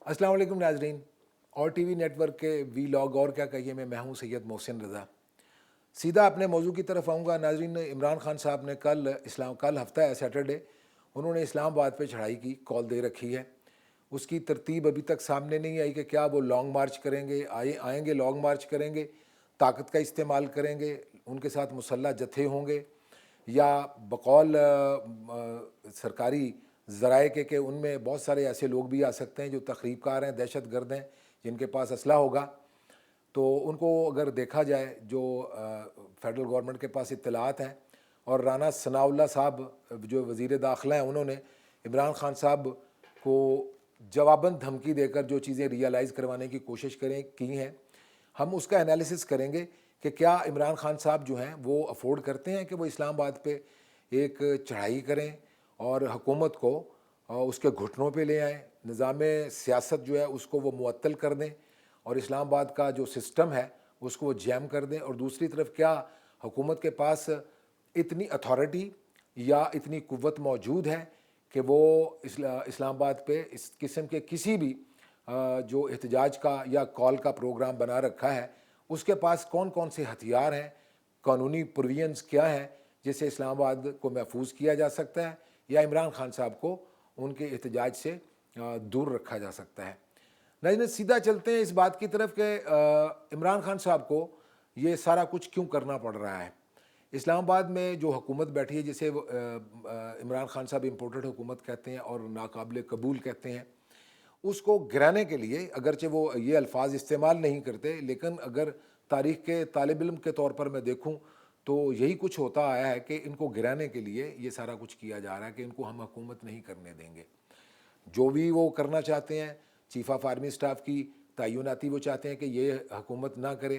अस्सलाम वालेकुम नाजरीन। और टीवी नेटवर्क के वी लॉग और क्या कहिए में मैं हूँ सैयद मोहसिन रज़ा। सीधा अपने मौजू की तरफ आऊँगा। नाजरीन, इमरान खान साहब ने कल हफ्ता है सैटरडे, उन्होंने इस्लामाबाद पे चढ़ाई की कॉल दे रखी है। उसकी तरतीब अभी तक सामने नहीं आई कि क्या वो लॉन्ग मार्च करेंगे, आएंगे लॉन्ग मार्च करेंगे, ताकत का इस्तेमाल करेंगे, उनके साथ मुसल्ह जत्थे होंगे, या बकौल सरकारी ज़राए के उनमें बहुत सारे ऐसे लोग भी आ सकते हैं जो तखरीबकार हैं, दहशत गर्द हैं, जिनके पास असला होगा। तो उनको अगर देखा जाए, जो फेडरल गवर्नमेंट के पास इत्तलात हैं, और राना सनाउल्लाह साहब जो वज़ीर दाखिला हैं, उन्होंने इमरान खान साहब को जवाबन धमकी देकर जो चीज़ें रियलाइज़ करवाने की कोशिश की हैं, हम उसका एनालिसिस करेंगे कि क्या इमरान खान साहब जो हैं वो अफोर्ड करते हैं कि वो इस्लामाबाद पे एक चढ़ाई करें और हुकूमत को उसके घुटनों पे ले आएँ, निज़ाम सियासत जो है उसको वो मुअत्तल कर दें और इस्लामाबाद का जो सिस्टम है उसको वो जैम कर दें। और दूसरी तरफ क्या हुकूमत के पास इतनी अथॉरिटी या इतनी क़ुव्वत मौजूद है कि वो इस्लामाबाद पे इस किस्म के किसी भी जो एहतजाज का या कॉल का प्रोग्राम बना रखा है, उसके पास कौन कौन से हथियार हैं, कानूनी प्रोविजंस क्या हैं जिससे इस्लामाबाद को महफूज किया जा सकता है या इमरान खान साहब को उनके एहतजाज से दूर रखा जा सकता है। नहीं, सीधा चलते हैं इस बात की तरफ कि इमरान खान साहब को ये सारा कुछ क्यों करना पड़ रहा है। इस्लामाबाद में जो हुकूमत बैठी है, जिसे इमरान खान साहब इम्पोर्टेड हुकूमत कहते हैं और नाकाबिल कबूल कहते हैं, उसको गिराने के लिए, अगरचे वो ये अल्फाज इस्तेमाल नहीं करते, लेकिन अगर तारीख़ के तालिब इल्म के तौर पर मैं देखूँ तो यही कुछ होता आया है कि इनको गिराने के लिए ये सारा कुछ किया जा रहा है कि इनको हम हुकूमत नहीं करने देंगे। जो भी वो करना चाहते हैं, चीफ़ ऑफ आर्मी स्टाफ की तयनाती वो चाहते हैं कि ये हुकूमत ना करे।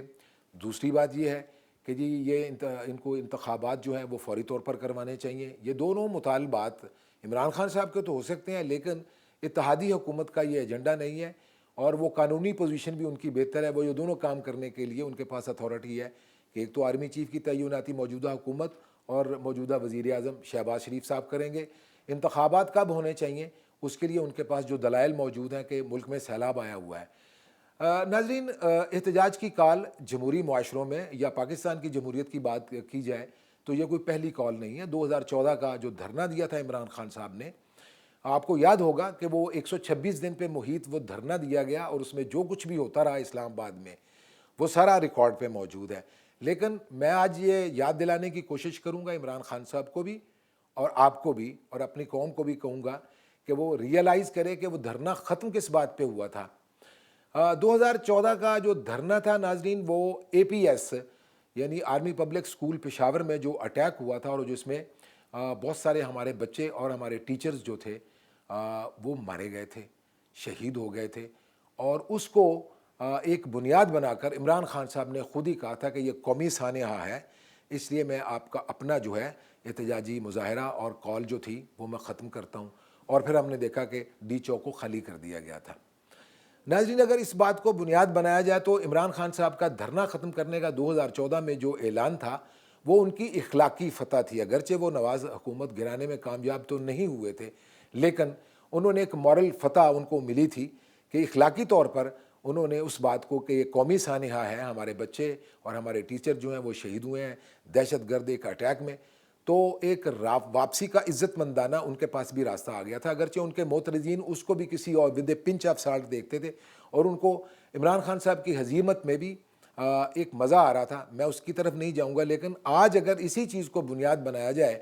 दूसरी बात ये है कि जी ये इनको इंतखाबात जो हैं वो फौरी तौर पर करवाने चाहिए। ये दोनों मुतालबात इमरान खान साहब के तो हो सकते हैं, लेकिन इत्तेहादी हुकूमत का ये एजेंडा नहीं है और वो कानूनी पोजीशन भी उनकी बेहतर है। वो ये दोनों काम करने के लिए उनके पास अथॉरिटी है कि एक तो आर्मी चीफ़ की तयनाती मौजूदा हुकूमत और मौजूदा वज़ीर आज़म शहबाज शरीफ साहब करेंगे। इंतखाबात कब होने चाहिए उसके लिए उनके पास जो दलाइल मौजूद हैं कि मुल्क में सैलाब आया हुआ है। नाज़रीन, एहतजाज की कॉल जमहूरी मुआशरों में या पाकिस्तान की जमहूरियत की बात की जाए तो ये कोई पहली कॉल नहीं है। 2014 का जो धरना दिया था इमरान खान साहब ने, आपको याद होगा कि वो 126 दिन पे मुहित वो धरना दिया गया और उसमें जो कुछ भी होता रहा इस्लामाबाद में वो सारा रिकॉर्ड पे मौजूद है। लेकिन मैं आज ये याद दिलाने की कोशिश करूँगा इमरान खान साहब को भी और आपको भी और अपनी कौम को भी कहूँगा कि वो रियलाइज़ करे कि वो धरना ख़त्म किस बात पे हुआ था। 2014 का जो धरना था नाजरीन, वो APS यानी आर्मी पब्लिक स्कूल पेशावर में जो अटैक हुआ था और जिसमें बहुत सारे हमारे बच्चे और हमारे टीचर्स जो थे वो मारे गए थे, शहीद हो गए थे। और उसको एक बुनियाद बनाकर इमरान खान साहब ने खुद ही कहा था कि ये कौमी सानहा है, इसलिए मैं आपका अपना जो है एहतजाजी मुजाहरा और कॉल जो थी वो मैं ख़त्म करता हूँ। और फिर हमने देखा कि डी चौक को खाली कर दिया गया था। नाज़रीन, अगर इस बात को बुनियाद बनाया जाए तो इमरान खान साहब का धरना ख़त्म करने का 2014 में जो ऐलान था वो उनकी इखलाकी फ़तह थी। अगरचे वो नवाज़ हुकूमत गिराने में कामयाब तो नहीं हुए थे, लेकिन उन्होंने एक मॉरल फ़तह उनको मिली थी कि इखलाकी तौर पर उन्होंने उस बात को कि ये कौमी सानहा है, हमारे बच्चे और हमारे टीचर जो हैं वो शहीद हुए हैं दहशत गर्द एक अटैक में, तो एक वापसी का इज़्ज़तमंदाना उनके पास भी रास्ता आ गया था। अगरचे उनके मोतरजीन उसको भी किसी और with A pinch of salt देखते थे और उनको इमरान खान साहब की हज़ीमत में भी एक मज़ा आ रहा था। मैं उसकी तरफ नहीं जाऊँगा, लेकिन आज अगर इसी चीज़ को बुनियाद बनाया जाए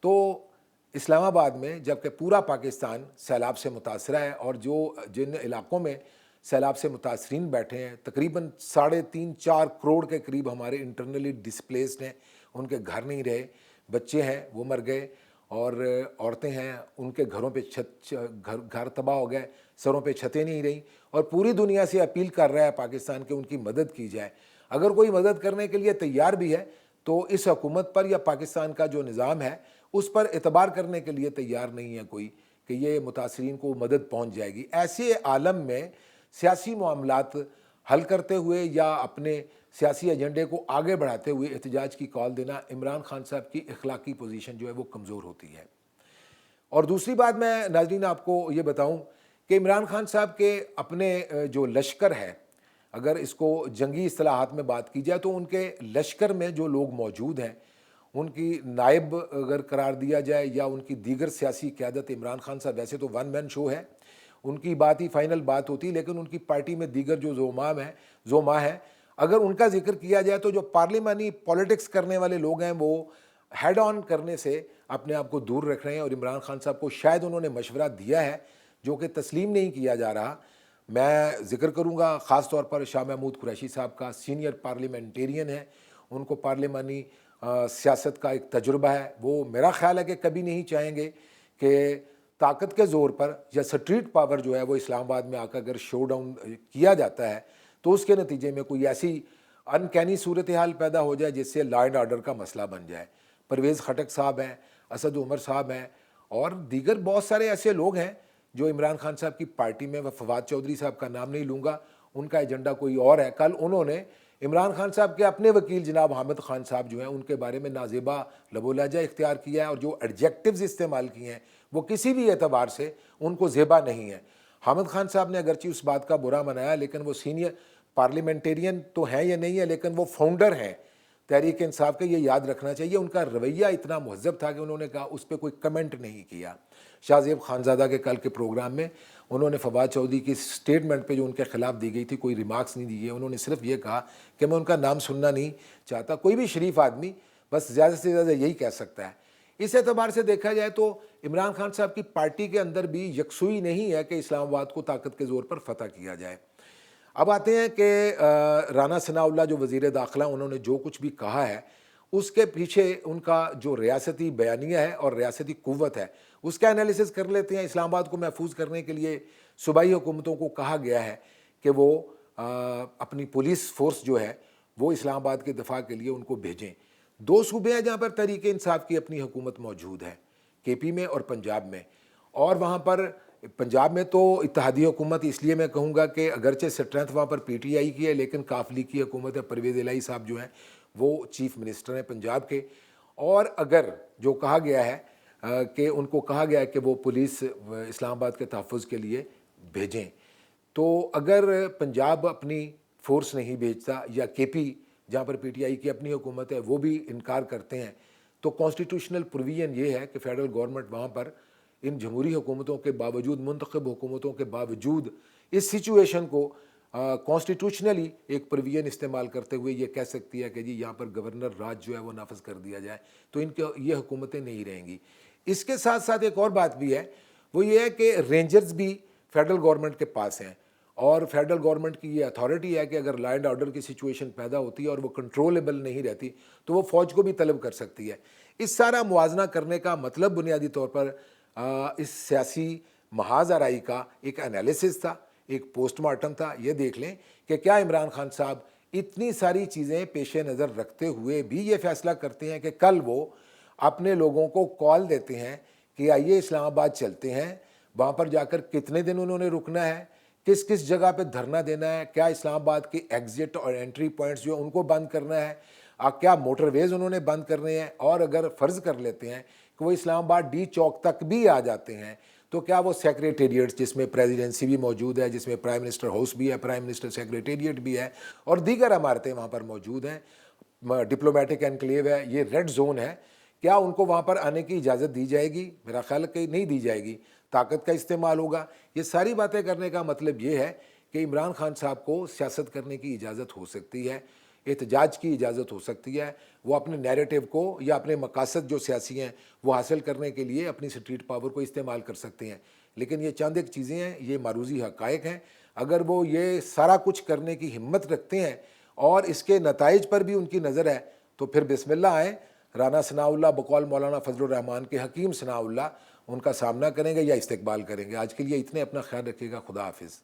तो इस्लामाबाद में, जबकि पूरा पाकिस्तान सैलाब से मुतासर है और जिन इलाक़ों में सैलाब से मुतासरीन बैठे हैं, तकरीबन 3.5-4 करोड़ के करीब हमारे इंटरनली डिस्प्लेस्ड हैं, उनके घर नहीं रहे, बच्चे हैं वो मर गए और औरतें हैं उनके घरों पे घर तबाह हो गए, सरों पे छतें नहीं रहीं। और पूरी दुनिया से अपील कर रहा है पाकिस्तान कि उनकी मदद की जाए। अगर कोई मदद करने के लिए तैयार भी है तो इस हुकूमत पर या पाकिस्तान का जो निज़ाम है उस पर एतबार करने के लिए तैयार नहीं है कोई कि ये मुतासरीन को मदद पहुँच जाएगी। ऐसे आलम में सियासी मामलात हल करते हुए या अपने सियासी एजेंडे को आगे बढ़ाते हुए एहतजाज की कॉल देना इमरान खान साहब की इखलाकी पोजीशन जो है वो कमज़ोर होती है। और दूसरी बात मैं नाज़रीन आपको ये बताऊं کہ عمران خان صاحب کے اپنے جو لشکر ہے، اگر اس کو جنگی اصطلاحات میں بات کی جائے تو ان کے لشکر میں جو لوگ موجود ہیں ان کی نائب اگر قرار دیا جائے یا ان کی دیگر سیاسی قیادت، عمران خان صاحب ویسے تو ون مین شو ہے، ان کی بات ہی فائنل بات ہوتی، لیکن ان کی پارٹی میں دیگر جو زعما ہیں اگر ان کا ذکر کیا جائے تو جو پارلیمانی پولیٹکس کرنے والے لوگ ہیں وہ ہیڈ آن کرنے سے اپنے آپ کو دور رکھ رہے ہیں، اور عمران خان صاحب کو شاید انہوں نے مشورہ دیا ہے جو کہ تسلیم نہیں کیا جا رہا۔ میں ذکر کروں گا خاص طور پر شاہ محمود قریشی صاحب کا، سینئر پارلیمنٹیرین ہے، ان کو پارلیمانی سیاست کا ایک تجربہ ہے، وہ میرا خیال ہے کہ کبھی نہیں چاہیں گے کہ طاقت کے زور پر یا سٹریٹ پاور جو ہے وہ اسلام آباد میں آ کر اگر شو ڈاؤن کیا جاتا ہے تو اس کے نتیجے میں کوئی ایسی انکینی صورتحال پیدا ہو جائے جس سے لا اینڈ آرڈر کا مسئلہ بن جائے۔ پرویز خٹک صاحب ہیں، اسد عمر صاحب ہیں، اور دیگر بہت سارے ایسے لوگ ہیں جو عمران خان صاحب کی پارٹی میں، فواد چودھری صاحب کا نام نہیں لوں گا، ان کا ایجنڈا کوئی اور ہے۔ کل انہوں نے عمران خان صاحب کے اپنے وکیل جناب حامد خان صاحب جو ہیں ان کے بارے میں نازیبا لب و لہجہ اختیار کیا ہے، اور جو ایڈجیکٹیوز استعمال کیے ہیں وہ کسی بھی اعتبار سے ان کو زیبا نہیں ہے۔ حامد خان صاحب نے اگرچہ اس بات کا برا منایا، لیکن وہ سینئر پارلیمنٹیرین تو ہیں یا نہیں ہے، لیکن وہ فاؤنڈر ہیں تحریک انصاف کے، یہ یاد رکھنا چاہیے۔ ان کا رویہ اتنا مہذب تھا کہ انہوں نے کہا، اس پہ کوئی کمنٹ نہیں کیا۔ شاہ زیب خانزادہ کے کل کے پروگرام میں انہوں نے فواد چودھری کی سٹیٹمنٹ پہ جو ان کے خلاف دی گئی تھی کوئی ریمارکس نہیں دیے، انہوں نے صرف یہ کہا کہ میں ان کا نام سننا نہیں چاہتا۔ کوئی بھی شریف آدمی بس زیادہ سے زیادہ یہی کہہ سکتا ہے۔ اس اعتبار سے دیکھا جائے تو عمران خان صاحب کی پارٹی کے اندر بھی یکسوئی نہیں ہے کہ اسلام آباد کو طاقت کے زور پر فتح کیا جائے۔ اب آتے ہیں کہ رانا ثناء اللہ جو وزیر داخلہ، انہوں نے جو کچھ بھی کہا ہے اس کے پیچھے ان کا جو ریاستی بیانیہ ہے اور ریاستی قوت ہے اس کا انالیسس کر لیتے ہیں۔ اسلام آباد کو محفوظ کرنے کے لیے صوبائی حکومتوں کو کہا گیا ہے کہ وہ اپنی پولیس فورس جو ہے وہ اسلام آباد کے دفاع کے لیے ان کو بھیجیں۔ دو صوبے ہیں جہاں پر تحریک انصاف کی اپنی حکومت موجود ہے، کے پی میں اور پنجاب میں، اور وہاں پر پنجاب میں تو اتحادی حکومت، اس لیے میں کہوں گا کہ اگرچہ سٹرینتھ وہاں پر پی ٹی آئی کی ہے لیکن کافلی کی حکومت ہے۔ پرویز الہی صاحب جو ہیں وہ چیف منسٹر ہیں پنجاب کے، اور اگر جو کہا گیا ہے کہ ان کو کہا گیا ہے کہ وہ پولیس اسلام آباد کے تحفظ کے لیے بھیجیں، تو اگر پنجاب اپنی فورس نہیں بھیجتا یا کے پی جہاں پر پی ٹی آئی کی اپنی حکومت ہے وہ بھی انکار کرتے ہیں، تو کانسٹیٹیوشنل پروویژن یہ ہے کہ فیڈرل گورنمنٹ وہاں پر ان جمہوری حکومتوں کے باوجود، منتخب حکومتوں کے باوجود اس سچویشن کو کانسٹیٹیوشنلی ایک پروویژن استعمال کرتے ہوئے یہ کہہ سکتی ہے کہ جی یہاں پر گورنر راج جو ہے وہ نافذ کر دیا جائے، تو ان کے یہ حکومتیں نہیں رہیں گی۔ اس کے ساتھ ساتھ ایک اور بات بھی ہے، وہ یہ ہے کہ رینجرز بھی فیڈرل گورنمنٹ کے پاس ہیں، اور فیڈرل گورنمنٹ کی یہ اتھارٹی ہے کہ اگر لا اینڈ آرڈر کی سچویشن پیدا ہوتی ہے اور وہ کنٹرولبل نہیں رہتی تو وہ فوج کو بھی طلب کر سکتی ہے۔ اس سارا موازنہ کرنے کا مطلب بنیادی طور پر اس سیاسی محاذ آرائی کا ایک انالیسس تھا، ایک پوسٹ مارٹم تھا۔ یہ دیکھ لیں کہ کیا عمران خان صاحب اتنی ساری چیزیں پیش نظر رکھتے ہوئے بھی یہ فیصلہ کرتے ہیں کہ کل وہ اپنے لوگوں کو کال دیتے ہیں کہ آئیے اسلام آباد چلتے ہیں، وہاں پر جا کر کتنے دن انہوں نے رکنا ہے، کس کس جگہ پہ دھرنا دینا ہے، کیا اسلام آباد کے ایگزٹ اور انٹری پوائنٹس جو ہیں ان کو بند کرنا ہے، کیا موٹر ویز انہوں نے بند کرنے ہیں، اور اگر فرض کر لیتے ہیں کہ وہ اسلام آباد ڈی چوک تک بھی آ جاتے ہیں تو کیا وہ سیکریٹریٹ جس میں پریزیڈنسی بھی موجود ہے، جس میں پرائم منسٹر ہاؤس بھی ہے، پرائم منسٹر سیکریٹریٹ بھی ہے، اور دیگر عمارتیں وہاں پر موجود ہیں، ڈپلومیٹک انکلیو ہے، یہ ریڈ زون ہے، کیا ان کو وہاں پر آنے کی اجازت دی جائے گی؟ میرا خیال ہے کہ نہیں دی جائے گی، طاقت کا استعمال ہوگا۔ یہ ساری باتیں کرنے کا مطلب یہ ہے کہ عمران خان صاحب کو سیاست کرنے کی اجازت ہو سکتی ہے، احتجاج کی اجازت ہو سکتی ہے، وہ اپنے نیریٹو کو یا اپنے مقاصد جو سیاسی ہیں وہ حاصل کرنے کے لیے اپنی سٹریٹ پاور کو استعمال کر سکتے ہیں، لیکن یہ چند ایک چیزیں ہیں، یہ معروضی حقائق ہیں۔ اگر وہ یہ سارا کچھ کرنے کی ہمت رکھتے ہیں اور اس کے نتائج پر بھی ان کی نظر ہے تو پھر بسم اللہ آئیں، رانا ثناء اللہ بقول مولانا فضل الرحمان کے حکیم ثناء اللہ ان کا سامنا کریں گے یا استقبال کریں گے۔ آج کے لیے اتنے، اپنا خیال رکھیے گا، خدا حافظ۔